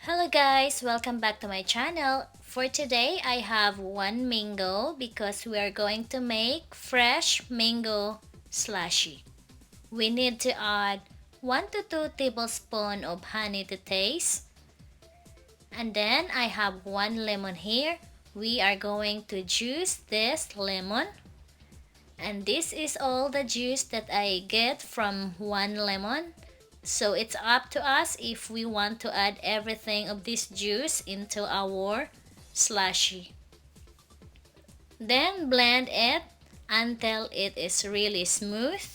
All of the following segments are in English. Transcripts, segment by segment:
Hello guys, welcome back to my channel. For today, I have one mango because we are going to make fresh mango slushy. We need to add 1 to 2 tablespoons of honey to taste. And then I have one lemon here. We are going to juice this lemon. And this is all the juice that I get from one lemon. So it's up to us if we want to add everything of this juice into our slushy. Then blend it until it is really smooth.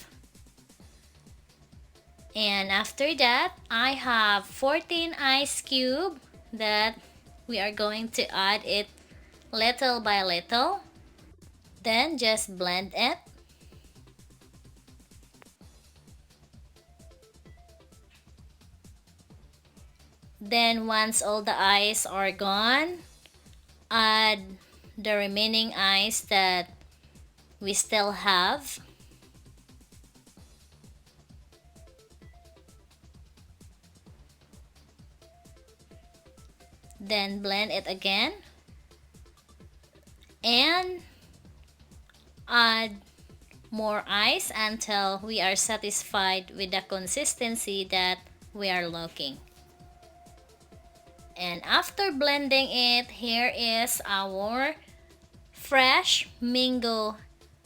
And after that, I have 14 ice cubes that we are going to add it little by little. Then just blend it. Then once all the ice are gone, add the remaining ice that we still have. Then blend it again. And add more ice until we are satisfied with the consistency that we are looking. And after blending it, here is our fresh mango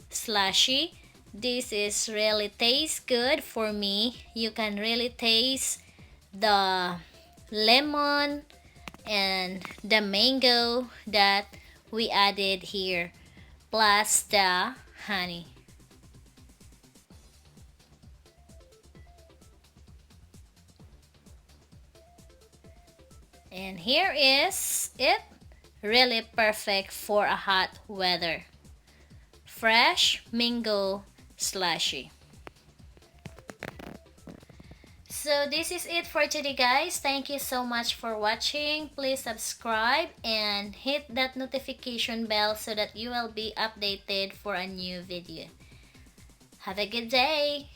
slushy. This is really tastes good for me. You can really taste the lemon and the mango that we added here, plus the honey. And here is it, really perfect for a hot weather. Fresh mango slushy. So this is it for today guys. Thank you so much for watching. Please subscribe and hit that notification bell so that you will be updated for a new video. Have a good day.